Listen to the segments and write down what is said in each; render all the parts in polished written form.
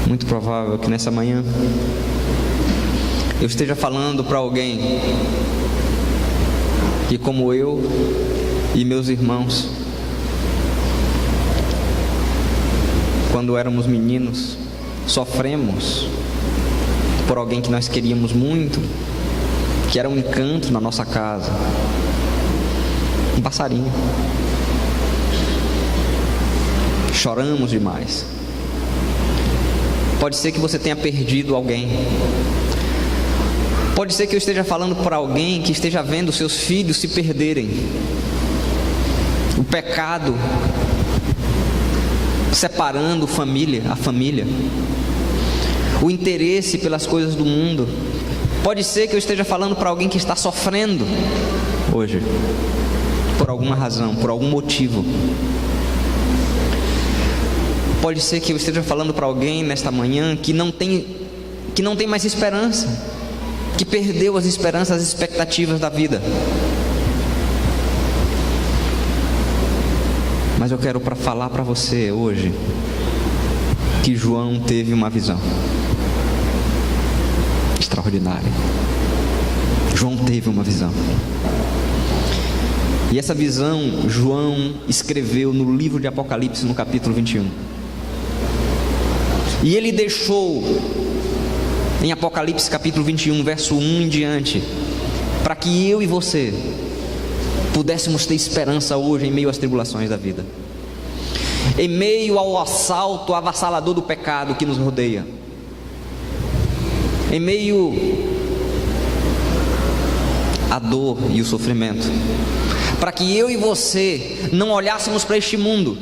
muito provável que nessa manhã eu esteja falando para alguém que, como eu e meus irmãos, quando éramos meninos, sofremos por alguém que nós queríamos muito, que era um encanto na nossa casa, um passarinho. Choramos demais. Pode ser que você tenha perdido alguém. Pode ser que eu esteja falando para alguém que esteja vendo seus filhos se perderem. O pecado separando a família. O interesse pelas coisas do mundo. Pode ser que eu esteja falando para alguém que está sofrendo hoje, por alguma razão, por algum motivo. Pode ser que eu esteja falando para alguém nesta manhã que não tem mais esperança, que perdeu as esperanças, as expectativas da vida. Mas eu quero falar para você hoje que João teve uma visão extraordinária. João teve uma visão. E essa visão João escreveu no livro de Apocalipse, no capítulo 21. E ele deixou em Apocalipse capítulo 21, verso 1 em diante, para que eu e você pudéssemos ter esperança hoje em meio às tribulações da vida, em meio ao assalto avassalador do pecado que nos rodeia, em meio à dor e o sofrimento, para que eu e você não olhássemos para este mundo,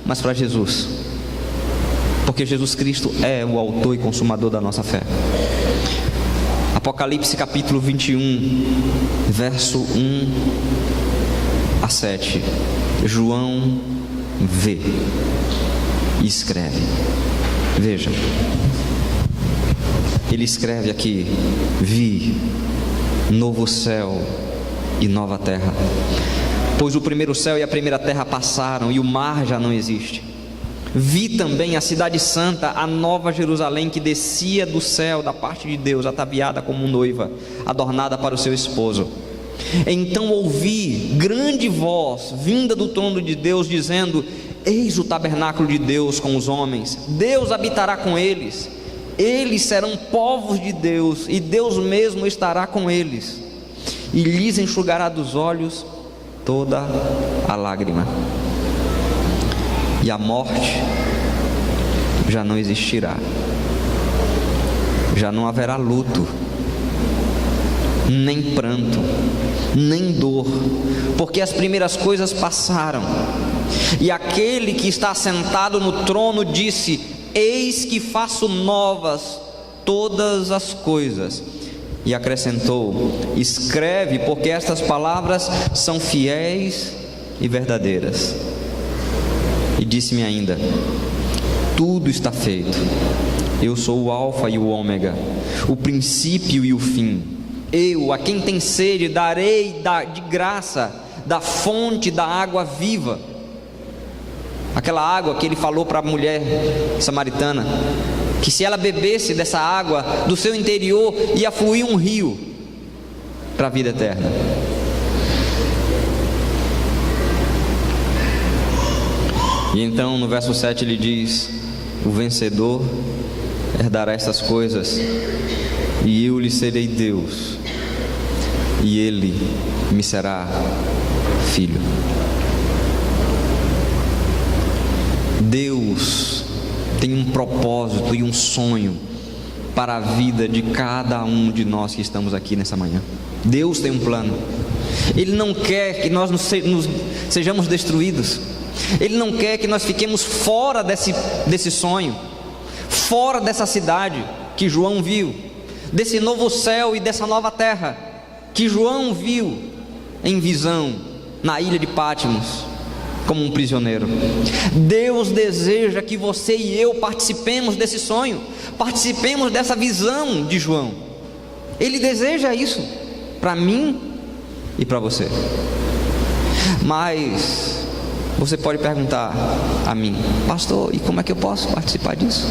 mas para Jesus, porque Jesus Cristo é o autor e consumador da nossa fé. Apocalipse capítulo 21, verso 1 a 7. João vê e escreve. Veja, ele escreve aqui: vi novo céu e nova terra, pois o primeiro céu e a primeira terra passaram e o mar já não existe. Vi também a cidade santa, a nova Jerusalém, que descia do céu da parte de Deus, ataviada como noiva, adornada para o seu esposo. Então ouvi grande voz vinda do trono de Deus, dizendo: eis o tabernáculo de Deus com os homens, Deus habitará com eles, eles serão povos de Deus, e Deus mesmo estará com eles, e lhes enxugará dos olhos toda a lágrima, e a morte já não existirá, já não haverá luto, nem pranto, nem dor, porque as primeiras coisas passaram. E aquele que está sentado no trono disse: eis que faço novas todas as coisas. E acrescentou: escreve, porque estas palavras são fiéis e verdadeiras. E disse-me ainda: tudo está feito. Eu sou o alfa e o ômega, o princípio e o fim. Eu, a quem tem sede, darei de graça da fonte da água viva. Aquela água que ele falou para a mulher samaritana, que se ela bebesse dessa água, do seu interior ia fluir um rio para a vida eterna. E então no verso 7 ele diz: o vencedor herdará essas coisas, e eu lhe serei Deus, e ele me será filho. Deus tem um propósito e um sonho para a vida de cada um de nós que estamos aqui nessa manhã. Deus tem um plano. Ele não quer que nós sejamos destruídos. Ele não quer que nós fiquemos fora desse sonho, fora dessa cidade que João viu, desse novo céu e dessa nova terra que João viu em visão na ilha de Patmos, como um prisioneiro. Deus deseja que você e eu participemos desse sonho, participemos dessa visão de João. Ele deseja isso para mim e para você. Mas Você pode perguntar a mim: pastor, e como é que eu posso participar disso?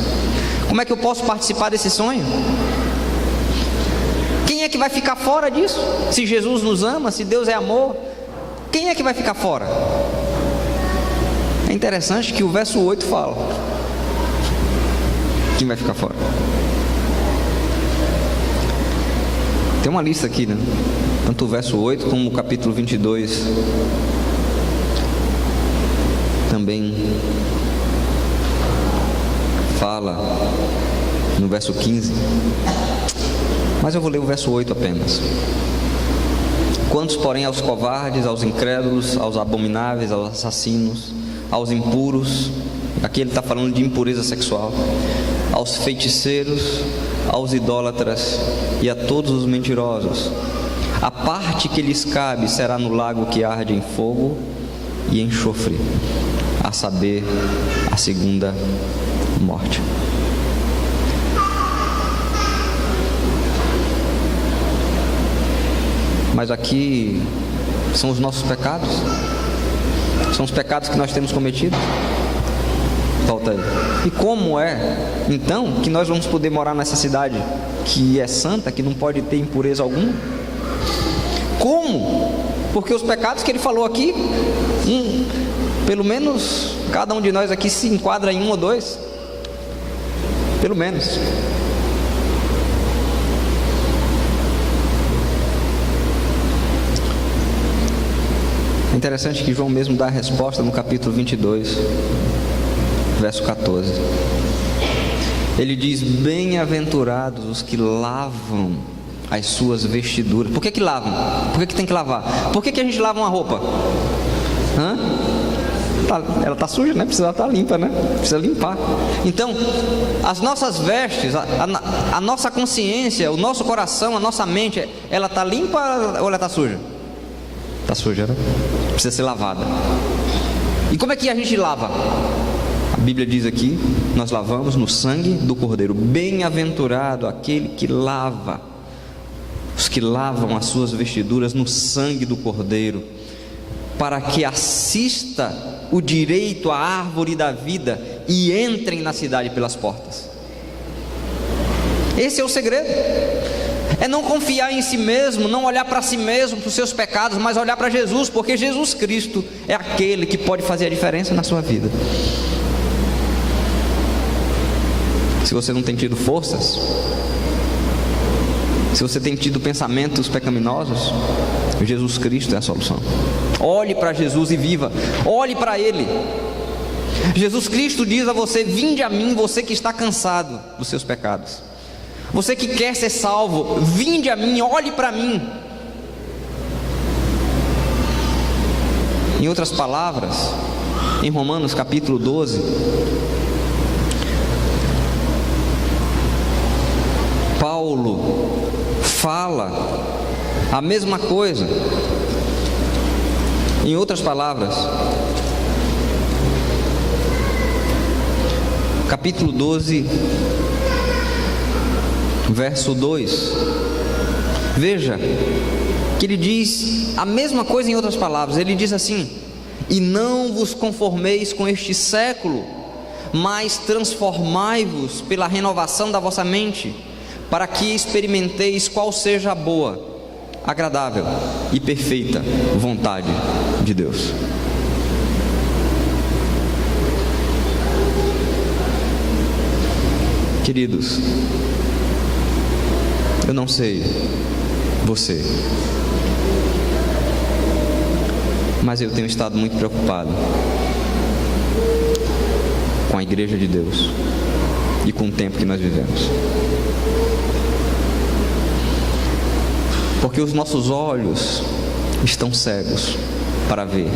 Como é que eu posso participar desse sonho? Quem é que vai ficar fora disso? Se Jesus nos ama, se Deus é amor, quem é que vai ficar fora? É interessante que o verso 8 fala: quem vai ficar fora? Tem uma lista aqui, né? Tanto o verso 8 como o capítulo 22 também fala no verso 15. Mas eu vou ler o verso 8 apenas. Quantos, porém, aos covardes, aos incrédulos, aos abomináveis, aos assassinos, aos impuros, aqui ele está falando de impureza sexual, aos feiticeiros, aos idólatras e a todos os mentirosos, a parte que lhes cabe será no lago que arde em fogo e enxofre, a saber, a segunda morte. Mas aqui são os nossos pecados, são os pecados que nós temos cometido. Volta aí. E como é então que nós vamos poder morar nessa cidade que é santa, que não pode ter impureza alguma? Como? Porque os pecados que ele falou aqui, pelo menos cada um de nós aqui se enquadra em um ou dois, pelo menos. É interessante que João mesmo dá a resposta no capítulo 22, verso 14. Ele diz: bem-aventurados os que lavam as suas vestiduras. Por que lavam? Por que tem que lavar? Por que a gente lava uma roupa? Ela está suja, né? Precisa estar limpa, né? Precisa limpar. Então, as nossas vestes, a nossa consciência, o nosso coração, a nossa mente, ela está limpa ou ela está suja? Está suja, né? Precisa ser lavada. E como é que a gente lava? A Bíblia diz aqui: nós lavamos no sangue do Cordeiro. Bem-aventurado aquele que lava, os que lavam as suas vestiduras no sangue do Cordeiro, para que assista o direito à árvore da vida e entrem na cidade pelas portas. Esse é o segredo. É não confiar em si mesmo, não olhar para si mesmo, para os seus pecados, mas olhar para Jesus, porque Jesus Cristo é aquele que pode fazer a diferença na sua vida. Se você não tem tido forças, se você tem tido pensamentos pecaminosos, Jesus Cristo é a solução. Olhe para Jesus e viva. Olhe para Ele. Jesus Cristo diz a você: vinde a mim, você que está cansado dos seus pecados, você que quer ser salvo, vinde a mim, olhe para mim. Em outras palavras, em Romanos capítulo 12, Paulo fala a mesma coisa. Em outras palavras, capítulo 12, verso 2, veja que ele diz a mesma coisa em outras palavras. Ele diz assim: e não vos conformeis com este século, mas transformai-vos pela renovação da vossa mente, para que experimenteis qual seja a boa, agradável e perfeita vontade de Deus. Queridos, eu não sei você, mas eu tenho estado muito preocupado com a igreja de Deus e com o tempo que nós vivemos. Porque os nossos olhos estão cegos para ver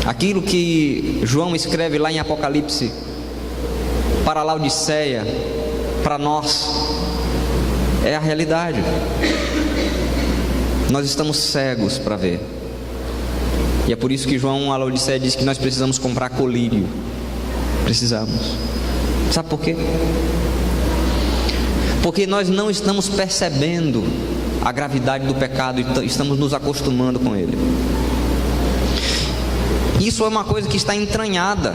aquilo que João escreve lá em Apocalipse para Laodiceia. Para nós é a realidade. Nós estamos cegos para ver. E é por isso que João a Laodiceia diz que nós precisamos comprar colírio. Precisamos. Sabe por quê? Porque nós não estamos percebendo a gravidade do pecado e estamos nos acostumando com ele. Isso é uma coisa que está entranhada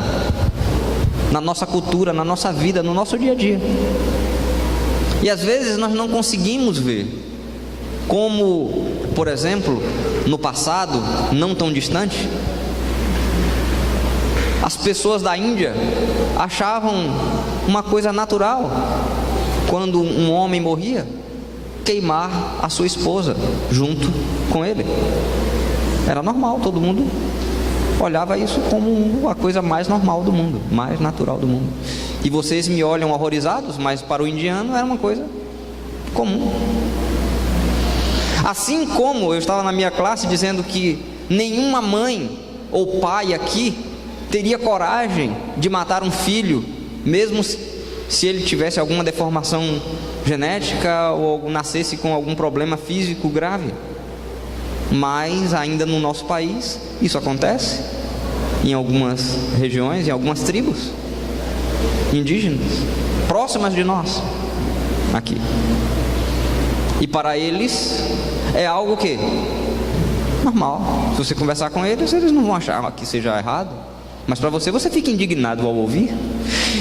na nossa cultura, na nossa vida, no nosso dia a dia. E às vezes nós não conseguimos ver como, por exemplo, no passado, não tão distante, as pessoas da Índia achavam uma coisa natural, quando um homem morria, queimar a sua esposa junto com ele. Era normal, todo mundo olhava isso como a coisa mais normal do mundo, mais natural do mundo. E vocês me olham horrorizados, mas para o indiano era uma coisa comum. Assim como eu estava na minha classe dizendo que nenhuma mãe ou pai aqui teria coragem de matar um filho, mesmo se ele tivesse alguma deformação genética ou nascesse com algum problema físico grave. Mas ainda no nosso país isso acontece, em algumas regiões, em algumas tribos indígenas próximas de nós aqui. E para eles é algo que normal. Se você conversar com eles, eles não vão achar que seja errado, mas para você, você fica indignado ao ouvir.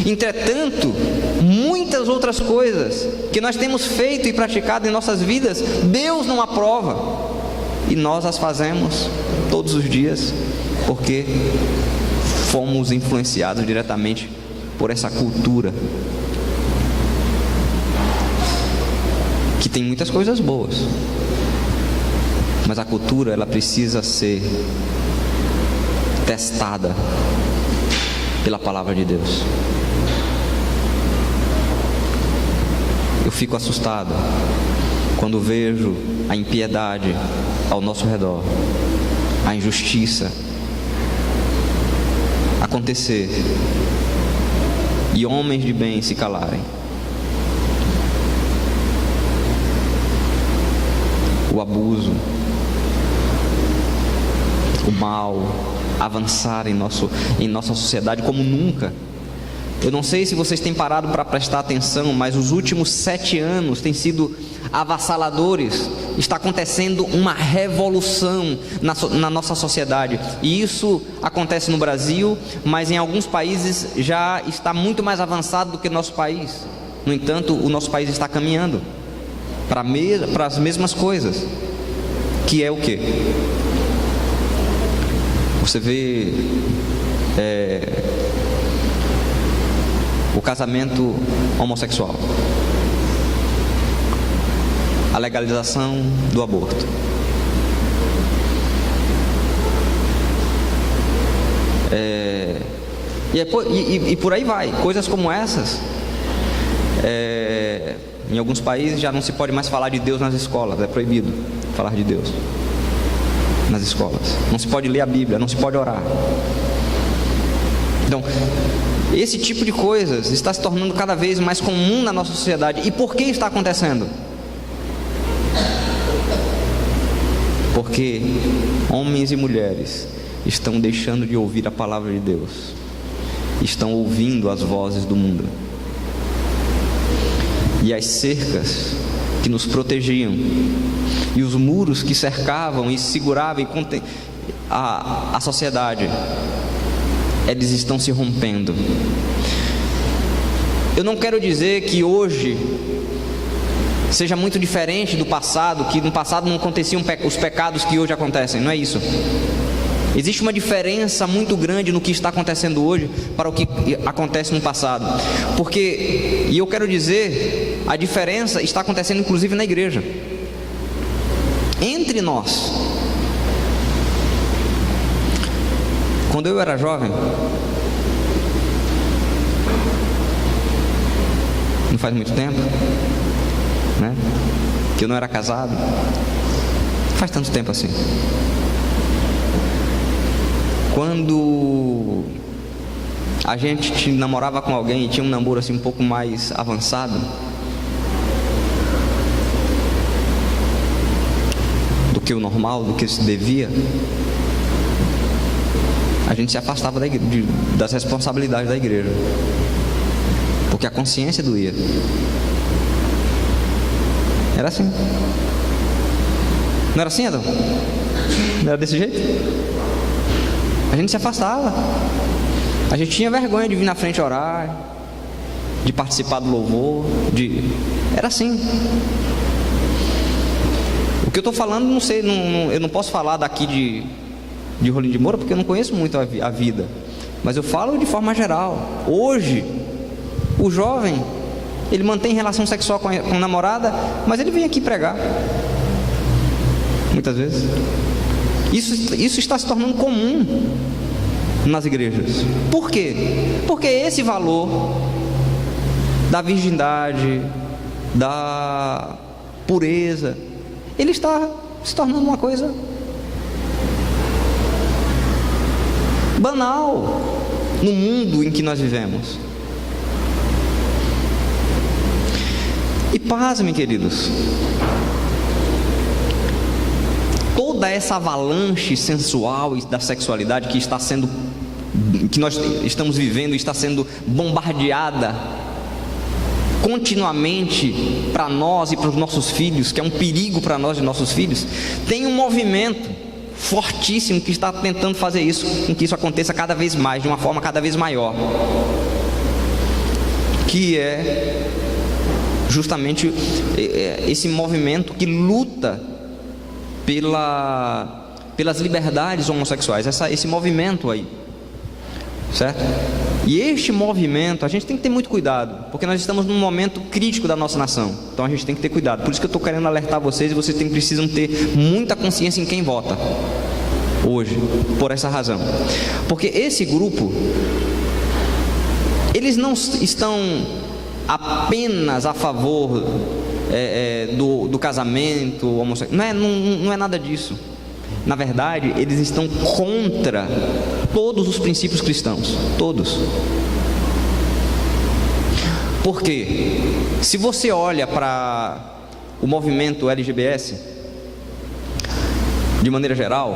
Entretanto, muitas outras coisas que nós temos feito e praticado em nossas vidas, Deus não aprova, e nós as fazemos todos os dias porque fomos influenciados diretamente por essa cultura que tem muitas coisas boas, mas a cultura, ela precisa ser testada pela palavra de Deus. Eu fico assustado quando vejo a impiedade ao nosso redor, a injustiça acontecer e homens de bem se calarem. O abuso, o mal avançar em nossa sociedade como nunca. Eu não sei se vocês têm parado para prestar atenção, mas os últimos 7 anos têm sido avassaladores. Está acontecendo uma revolução na nossa sociedade, e isso acontece no Brasil, mas em alguns países já está muito mais avançado do que nosso país. No entanto, o nosso país está caminhando para as mesmas coisas, que é o quê? Você vê o casamento homossexual, a legalização do aborto, e por aí vai. Coisas como essas. Em alguns países já não se pode mais falar de Deus nas escolas, é proibido falar de Deus nas escolas. Não se pode ler a Bíblia, não se pode orar. Então, esse tipo de coisas está se tornando cada vez mais comum na nossa sociedade. E por que está acontecendo? Porque homens e mulheres estão deixando de ouvir a palavra de Deus, estão ouvindo as vozes do mundo. E as cercas que nos protegiam, e os muros que cercavam e seguravam a sociedade, eles estão se rompendo. Eu não quero dizer que hoje seja muito diferente do passado, que no passado não aconteciam os pecados que hoje acontecem, não é isso. Existe uma diferença muito grande no que está acontecendo hoje para o que acontece no passado. E eu quero dizer, a diferença está acontecendo inclusive na igreja, entre nós. Quando eu era jovem, não faz muito tempo, né? Que eu não era casado, não faz tanto tempo assim. Quando a gente namorava com alguém e tinha um namoro assim um pouco mais avançado, do que o normal, do que se devia, a gente se afastava das responsabilidades da igreja, porque a consciência doía. Era assim. Não era assim, Adão? Não era desse jeito? A gente se afastava. A gente tinha vergonha de vir na frente orar, de participar do louvor, era assim. O que eu estou falando, não sei, eu não posso falar daqui de Rolim de Moura, porque eu não conheço muito a vida, mas eu falo de forma geral. Hoje, o jovem, ele mantém relação sexual com a namorada, mas ele vem aqui pregar, muitas vezes. Isso está se tornando comum nas igrejas. Por quê? Porque esse valor da virgindade, da pureza, ele está se tornando uma coisa banal no mundo em que nós vivemos. E pasmem, queridos, toda essa avalanche sensual e da sexualidade que nós estamos vivendo, está sendo bombardeada continuamente para nós e para os nossos filhos, que é um perigo para nós e nossos filhos, tem um movimento fortíssimo que está tentando fazer isso, com que isso aconteça cada vez mais, de uma forma cada vez maior, que é justamente esse movimento que luta pelas liberdades homossexuais, esse movimento aí, certo? E este movimento, a gente tem que ter muito cuidado, porque nós estamos num momento crítico da nossa nação, então a gente tem que ter cuidado. Por isso que eu estou querendo alertar vocês, e vocês precisam ter muita consciência em quem vota hoje, por essa razão, porque esse grupo, eles não estão apenas a favor do casamento homossexual, não é nada disso. Na verdade, eles estão contra todos os princípios cristãos, todos. Por quê? Se você olha para o movimento LGBS, de maneira geral,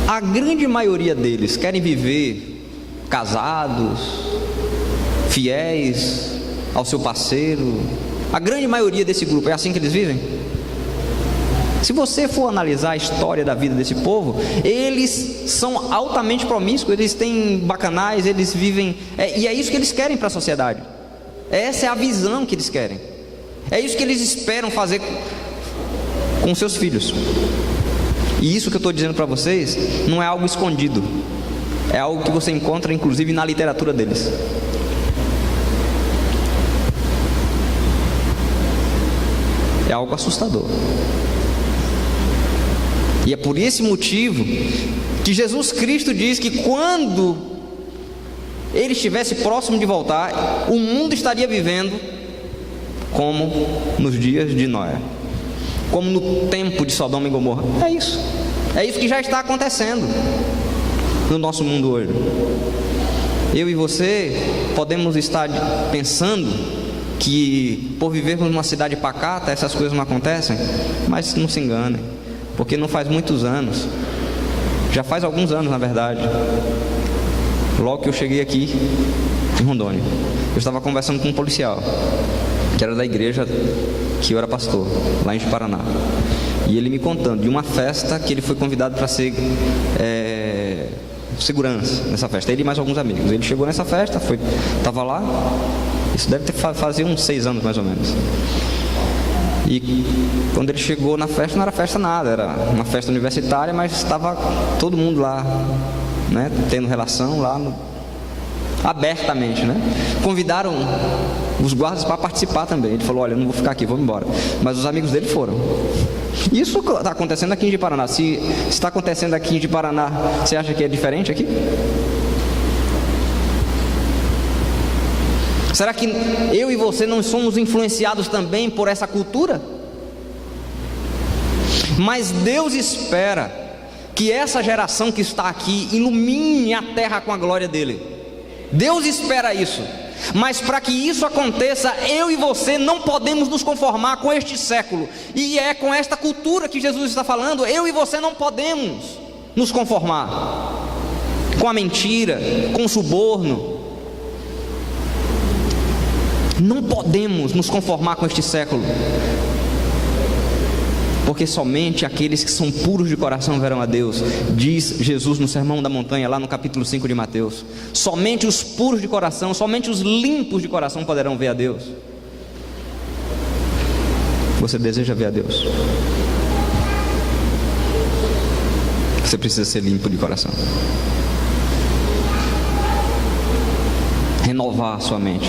a grande maioria deles querem viver casados, fiéis ao seu parceiro. A grande maioria desse grupo é assim que eles vivem. Se você for analisar a história da vida desse povo, eles são altamente promíscuos, eles têm bacanais, eles vivem, e é isso que eles querem para a sociedade. Essa é a visão que eles querem. É isso que eles esperam fazer com seus filhos. E isso que eu estou dizendo para vocês não é algo escondido, é algo que você encontra inclusive na literatura deles. É algo assustador. E é por esse motivo que Jesus Cristo diz que quando Ele estivesse próximo de voltar, o mundo estaria vivendo como nos dias de Noé, como no tempo de Sodoma e Gomorra. É isso que já está acontecendo no nosso mundo hoje. Eu e você podemos estar pensando que por vivermos numa cidade pacata essas coisas não acontecem, mas não se enganem, porque não faz muitos anos, já faz alguns anos na verdade, logo que eu cheguei aqui em Rondônia, eu estava conversando com um policial que era da igreja que eu era pastor, lá em Paraná, e ele me contando de uma festa que ele foi convidado para ser segurança nessa festa, ele e mais alguns amigos. Ele chegou nessa festa, estava lá, isso deve ter fazia uns 6 anos mais ou menos. E quando ele chegou na festa, não era festa nada, era uma festa universitária, mas estava todo mundo lá, né, tendo relação lá abertamente, né? Convidaram os guardas para participar também. Ele falou: olha, eu não vou ficar aqui, vou embora. Mas os amigos dele foram. Isso está acontecendo aqui em Paraná. Se está acontecendo aqui em Paraná, você acha que é diferente aqui? Será que eu e você não somos influenciados também por essa cultura? Mas Deus espera que essa geração que está aqui ilumine a terra com a glória dele. Deus espera isso. Mas para que isso aconteça, eu e você não podemos nos conformar com este século. E é com esta cultura que Jesus está falando. Eu e você não podemos nos conformar com a mentira, com o suborno. Não podemos nos conformar com este século, porque somente aqueles que são puros de coração verão a Deus, diz Jesus no Sermão da Montanha, lá no capítulo 5 de Mateus. Somente os puros de coração, somente os limpos de coração poderão ver a Deus. Você deseja ver a Deus? Você precisa ser limpo de coração, renovar a sua mente.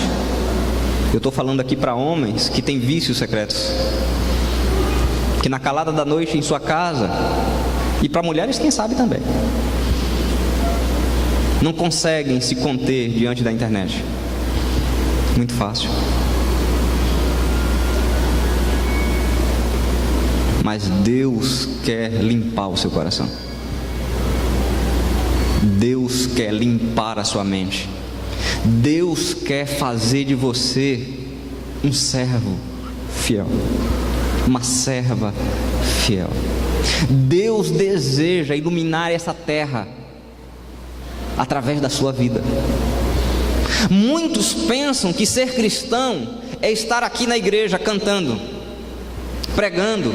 Eu estou falando aqui para homens que têm vícios secretos, que na calada da noite em sua casa, e para mulheres quem sabe também, não conseguem se conter diante da internet. Muito fácil. Mas Deus quer limpar o seu coração. Deus quer limpar a sua mente. Deus quer fazer de você um servo fiel, uma serva fiel. Deus deseja iluminar essa terra através da sua vida. Muitos pensam que ser cristão é estar aqui na igreja cantando, pregando,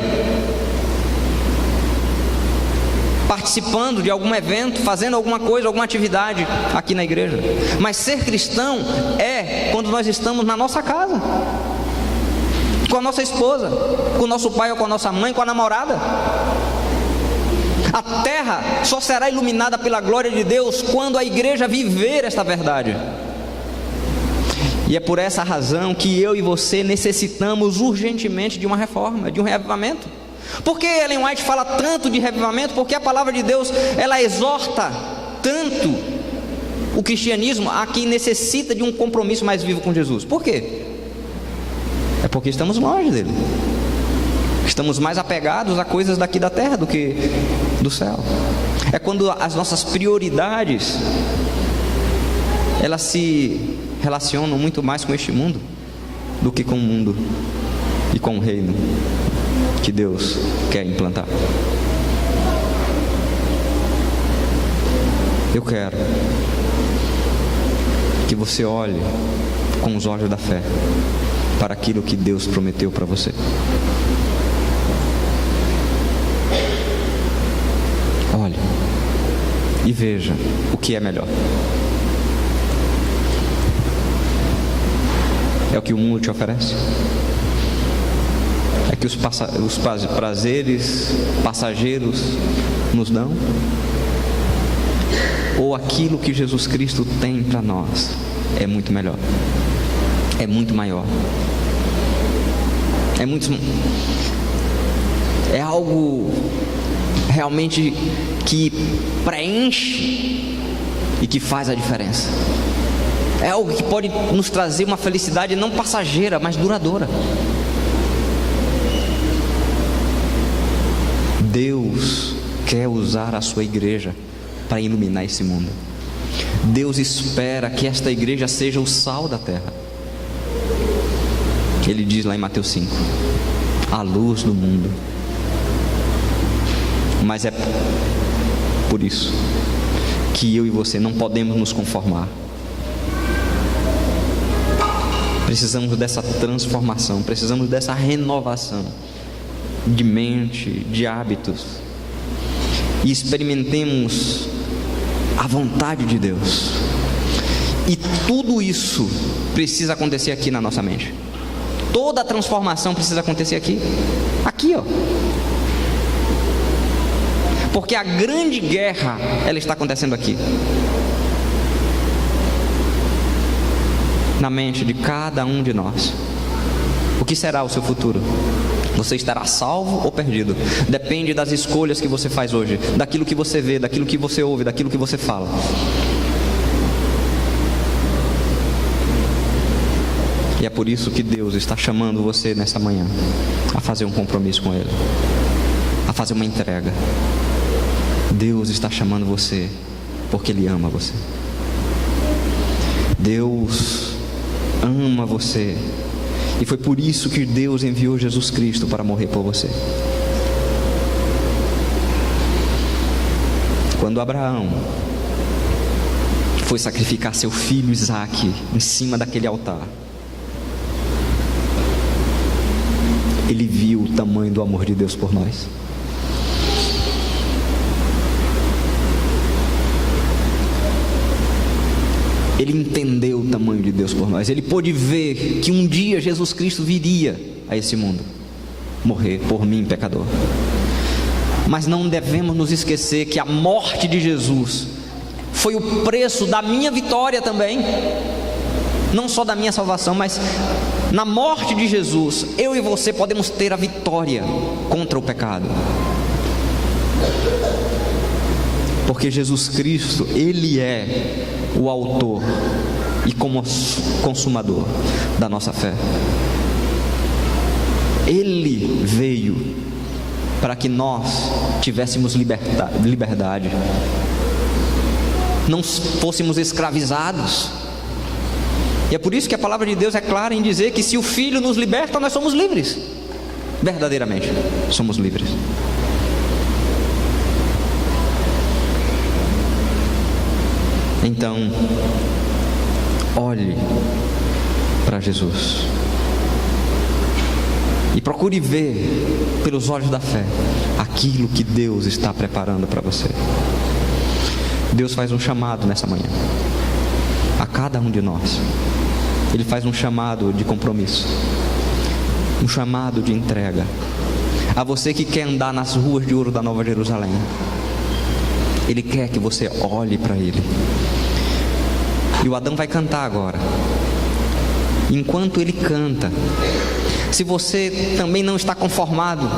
participando de algum evento, fazendo alguma coisa, alguma atividade aqui na igreja. Mas ser cristão é quando nós estamos na nossa casa, com a nossa esposa, com o nosso pai ou com a nossa mãe, com a namorada. A terra só será iluminada pela glória de Deus quando a igreja viver esta verdade. E é por essa razão que eu e você necessitamos urgentemente de uma reforma, de um reavivamento. Por que Ellen White fala tanto de reavivamento? Porque a palavra de Deus, ela exorta tanto o cristianismo a quem necessita de um compromisso mais vivo com Jesus. Por quê? É porque estamos longe dele. Estamos mais apegados a coisas daqui da terra do que do céu. É quando as nossas prioridades, elas se relacionam muito mais com este mundo do que com o mundo e com o reino que Deus quer implantar. Eu quero que você olhe com os olhos da fé para aquilo que Deus prometeu para você. Olhe e veja o que é melhor. É o que o mundo te oferece? É que os prazeres passageiros nos dão? Ou aquilo que Jesus Cristo tem para nós é muito melhor, é muito maior, é algo realmente que preenche e que faz a diferença? É algo que pode nos trazer uma felicidade não passageira, mas duradoura. Deus quer usar a sua igreja para iluminar esse mundo. Deus espera que esta igreja seja o sal da terra. Ele diz lá em Mateus 5: a luz do mundo. Mas é por isso que eu e você não podemos nos conformar. Precisamos dessa transformação, precisamos dessa renovação de mente, de hábitos, e experimentemos a vontade de Deus. E tudo isso precisa acontecer aqui na nossa mente. Toda a transformação precisa acontecer aqui, ó. Porque a grande guerra, ela está acontecendo aqui, na mente de cada um de nós. O que será o seu futuro? Você estará salvo ou perdido? Depende das escolhas que você faz hoje, daquilo que você vê, daquilo que você ouve, daquilo que você fala. E é por isso que Deus está chamando você nessa manhã a fazer um compromisso com Ele, a fazer uma entrega. Deus está chamando você porque Ele ama você. Deus ama você. E foi por isso que Deus enviou Jesus Cristo para morrer por você. Quando Abraão foi sacrificar seu filho Isaque em cima daquele altar, ele viu tamanho do amor de Deus por nós. Ele entendeu o tamanho de Deus por nós. Ele pôde ver que um dia Jesus Cristo viria a esse mundo morrer por mim, pecador. Mas não devemos nos esquecer que a morte de Jesus foi o preço da minha vitória também. Não só da minha salvação, mas na morte de Jesus, eu e você podemos ter a vitória contra o pecado. Porque Jesus Cristo, Ele é o autor e consumador da nossa fé. Ele veio para que nós tivéssemos liberdade, não fôssemos escravizados. E é por isso que a palavra de Deus é clara em dizer que se o Filho nos liberta, nós somos livres. Verdadeiramente, somos livres. Então, olhe para Jesus e procure ver pelos olhos da fé aquilo que Deus está preparando para você. Deus faz um chamado nessa manhã a cada um de nós. Ele faz um chamado de compromisso, um chamado de entrega a você que quer andar nas ruas de ouro da Nova Jerusalém. Ele quer que você olhe para Ele. E o Adão vai cantar agora. Enquanto ele canta, se você também não está conformado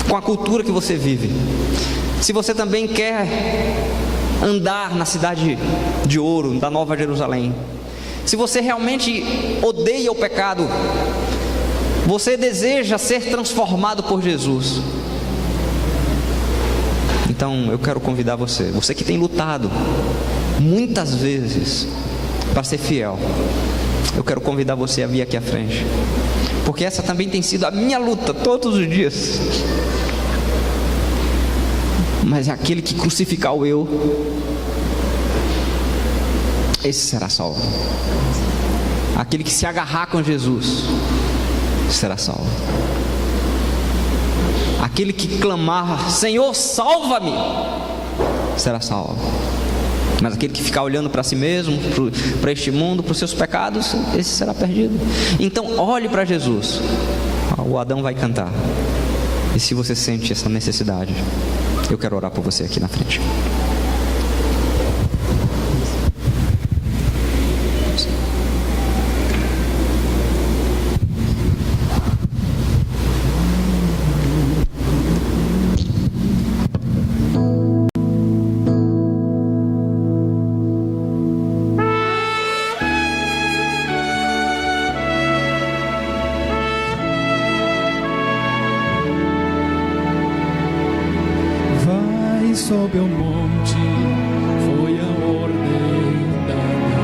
com a cultura que você vive, se você também quer andar na cidade de ouro da Nova Jerusalém, se você realmente odeia o pecado, você deseja ser transformado por Jesus, então eu quero convidar você que tem lutado muitas vezes para ser fiel, eu quero convidar você a vir aqui à frente, porque essa também tem sido a minha luta todos os dias. Mas é aquele que crucificar o eu, esse será salvo. Aquele que se agarrar com Jesus será salvo. Aquele que clamar, Senhor, salva-me, será salvo. Mas aquele que ficar olhando para si mesmo, para este mundo, para os seus pecados, esse será perdido. Então olhe para Jesus. O Adão vai cantar. E se você sente essa necessidade, eu quero orar por você aqui na frente. Sobe ao monte, foi a ordem da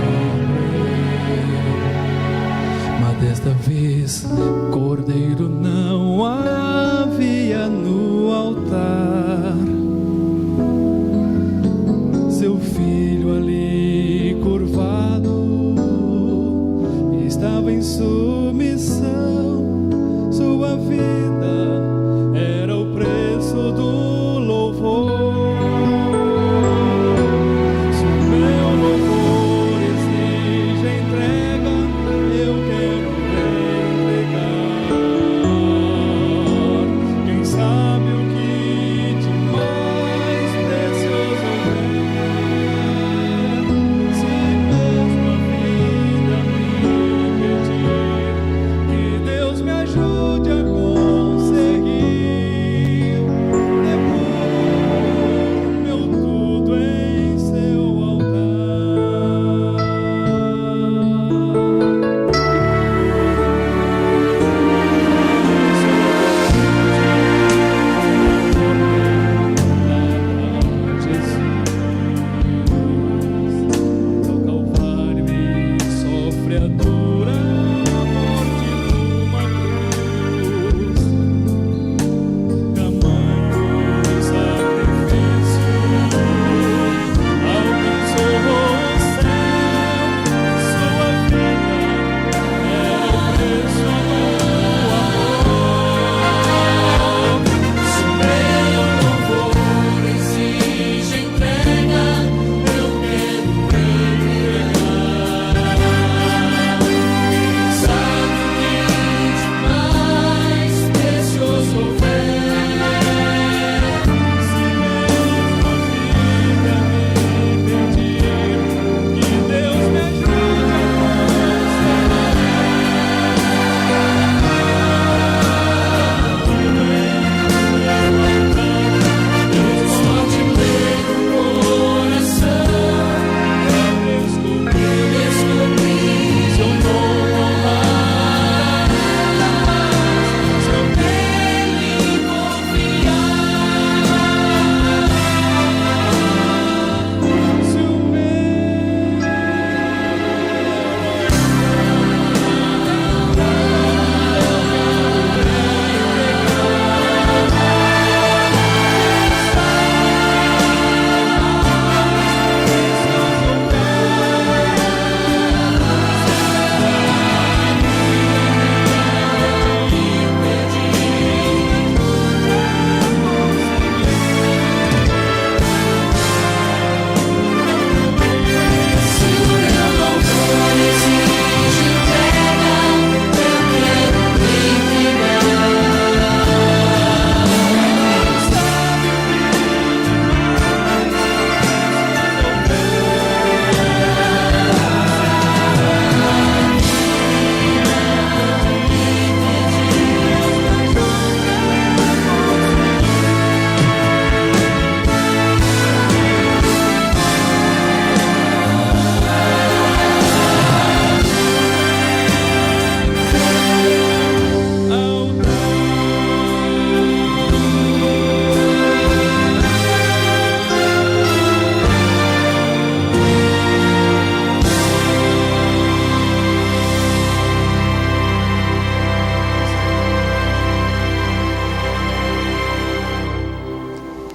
lei. Mas desta vez, cordeiro não havia no altar. Seu filho ali curvado estava em submissão. Sua vida era o preço do louvor. Entrega, eu quero entregar.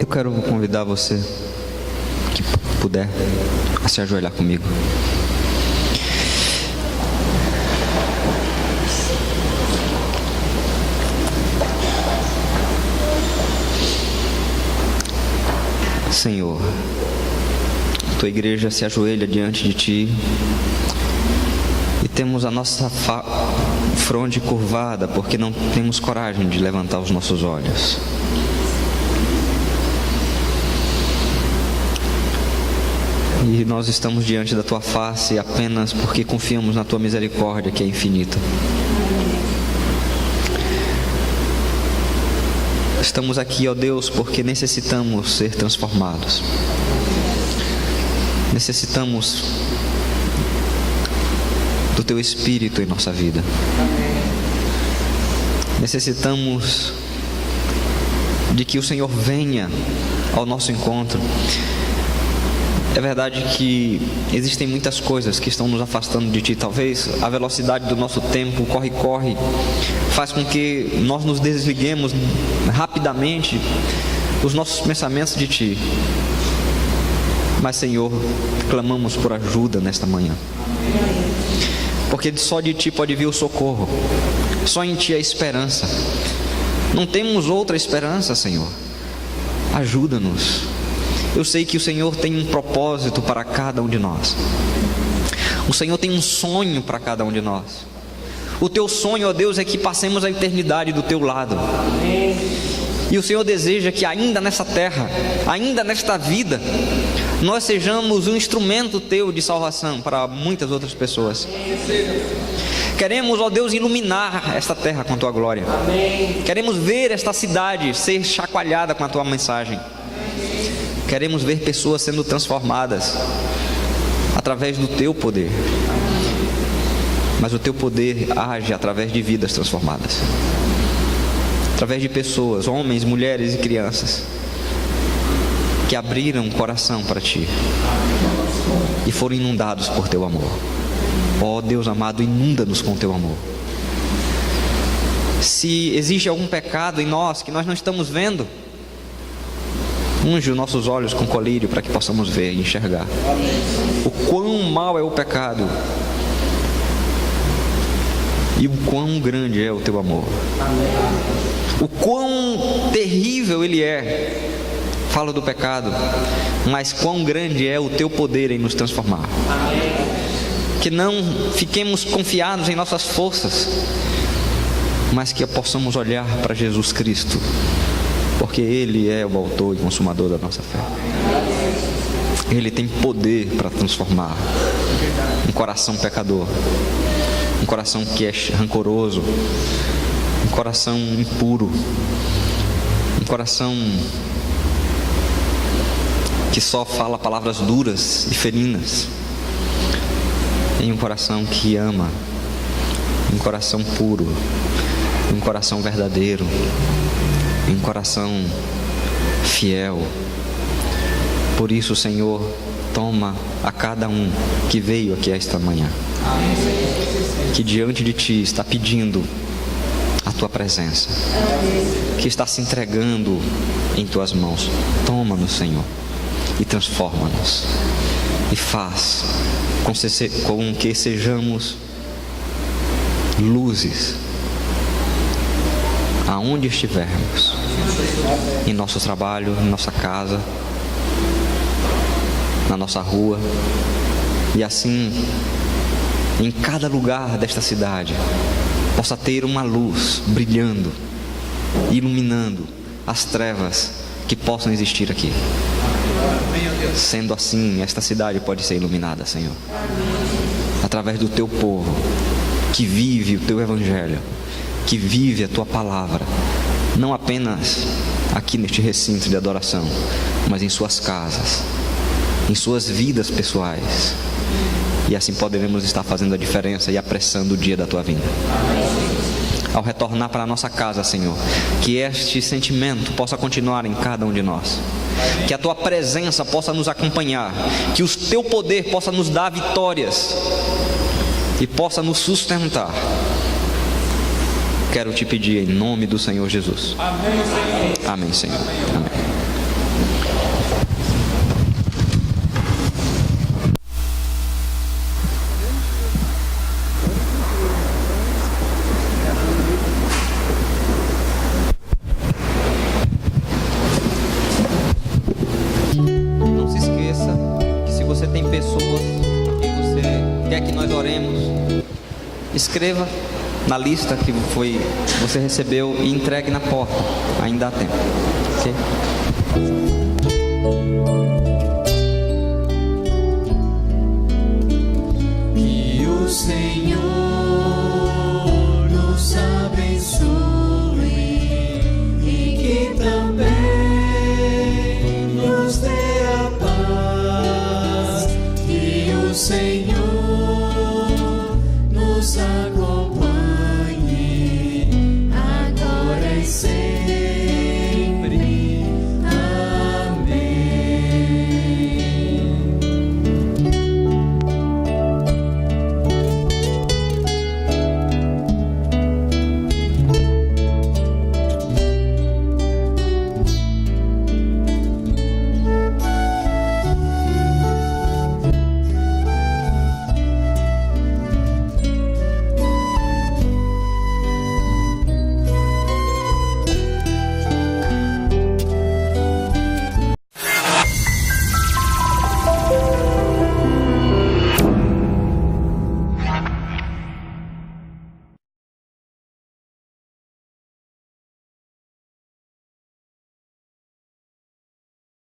Eu quero convidar você, que puder, a se ajoelhar comigo. Senhor, tua igreja se ajoelha diante de ti e temos a nossa fronte curvada porque não temos coragem de levantar os nossos olhos. E nós estamos diante da tua face apenas porque confiamos na tua misericórdia, que é infinita. Estamos aqui, ó Deus, porque necessitamos ser transformados. Necessitamos do teu Espírito em nossa vida. Necessitamos de que o Senhor venha ao nosso encontro. É verdade que existem muitas coisas que estão nos afastando de Ti. Talvez a velocidade do nosso tempo, o corre-corre, faz com que nós nos desliguemos rapidamente dos nossos pensamentos de Ti. Mas, Senhor, clamamos por ajuda nesta manhã. Porque só de Ti pode vir o socorro. Só em Ti a esperança. Não temos outra esperança, Senhor. Ajuda-nos. Eu sei que o Senhor tem um propósito para cada um de nós. O Senhor tem um sonho para cada um de nós. O teu sonho, ó Deus, é que passemos a eternidade do teu lado. E o Senhor deseja que ainda nessa terra, ainda nesta vida, nós sejamos um instrumento teu de salvação para muitas outras pessoas. Queremos, ó Deus, iluminar esta terra com a tua glória. Queremos ver esta cidade ser chacoalhada com a tua mensagem. Queremos ver pessoas sendo transformadas através do teu poder. Mas o teu poder age através de vidas transformadas, através de pessoas, homens, mulheres e crianças, que abriram o coração para Ti e foram inundados por Teu amor. Ó Deus amado, inunda-nos com Teu amor. Se existe algum pecado em nós que nós não estamos vendo, unge os nossos olhos com colírio para que possamos ver e enxergar o quão mau é o pecado e o quão grande é o teu amor. O quão terrível ele é. Fala do pecado, mas quão grande é o teu poder em nos transformar. Que não fiquemos confiados em nossas forças, mas que possamos olhar para Jesus Cristo, porque Ele é o autor e consumador da nossa fé. Ele tem poder para transformar um coração pecador, um coração que é rancoroso, um coração impuro, um coração que só fala palavras duras e ferinas, em um coração que ama, um coração puro, um coração verdadeiro, um coração fiel. Por isso, Senhor, toma a cada um que veio aqui esta manhã, que diante de Ti está pedindo a Tua presença, que está se entregando em Tuas mãos. Toma-nos, Senhor, e transforma-nos, e faz com que sejamos luzes aonde estivermos, em nosso trabalho, em nossa casa, na nossa rua, e assim em cada lugar desta cidade possa ter uma luz brilhando, iluminando as trevas que possam existir aqui. Sendo assim, esta cidade pode ser iluminada, Senhor, através do Teu povo que vive o Teu Evangelho, que vive a Tua palavra, não apenas aqui neste recinto de adoração, mas em suas casas, em suas vidas pessoais. E assim poderemos estar fazendo a diferença e apressando o dia da Tua vinda. Ao retornar para a nossa casa, Senhor, que este sentimento possa continuar em cada um de nós, que a Tua presença possa nos acompanhar, que o Teu poder possa nos dar vitórias e possa nos sustentar. Quero te pedir em nome do Senhor Jesus. Amém, Senhor. Amém, Senhor. Amém. quer que nós oremos, escreva na lista que você recebeu e entregue na porta. Ainda há tempo, ok? Que o Senhor nos abençoe e que também nos dê a paz. Que o Senhor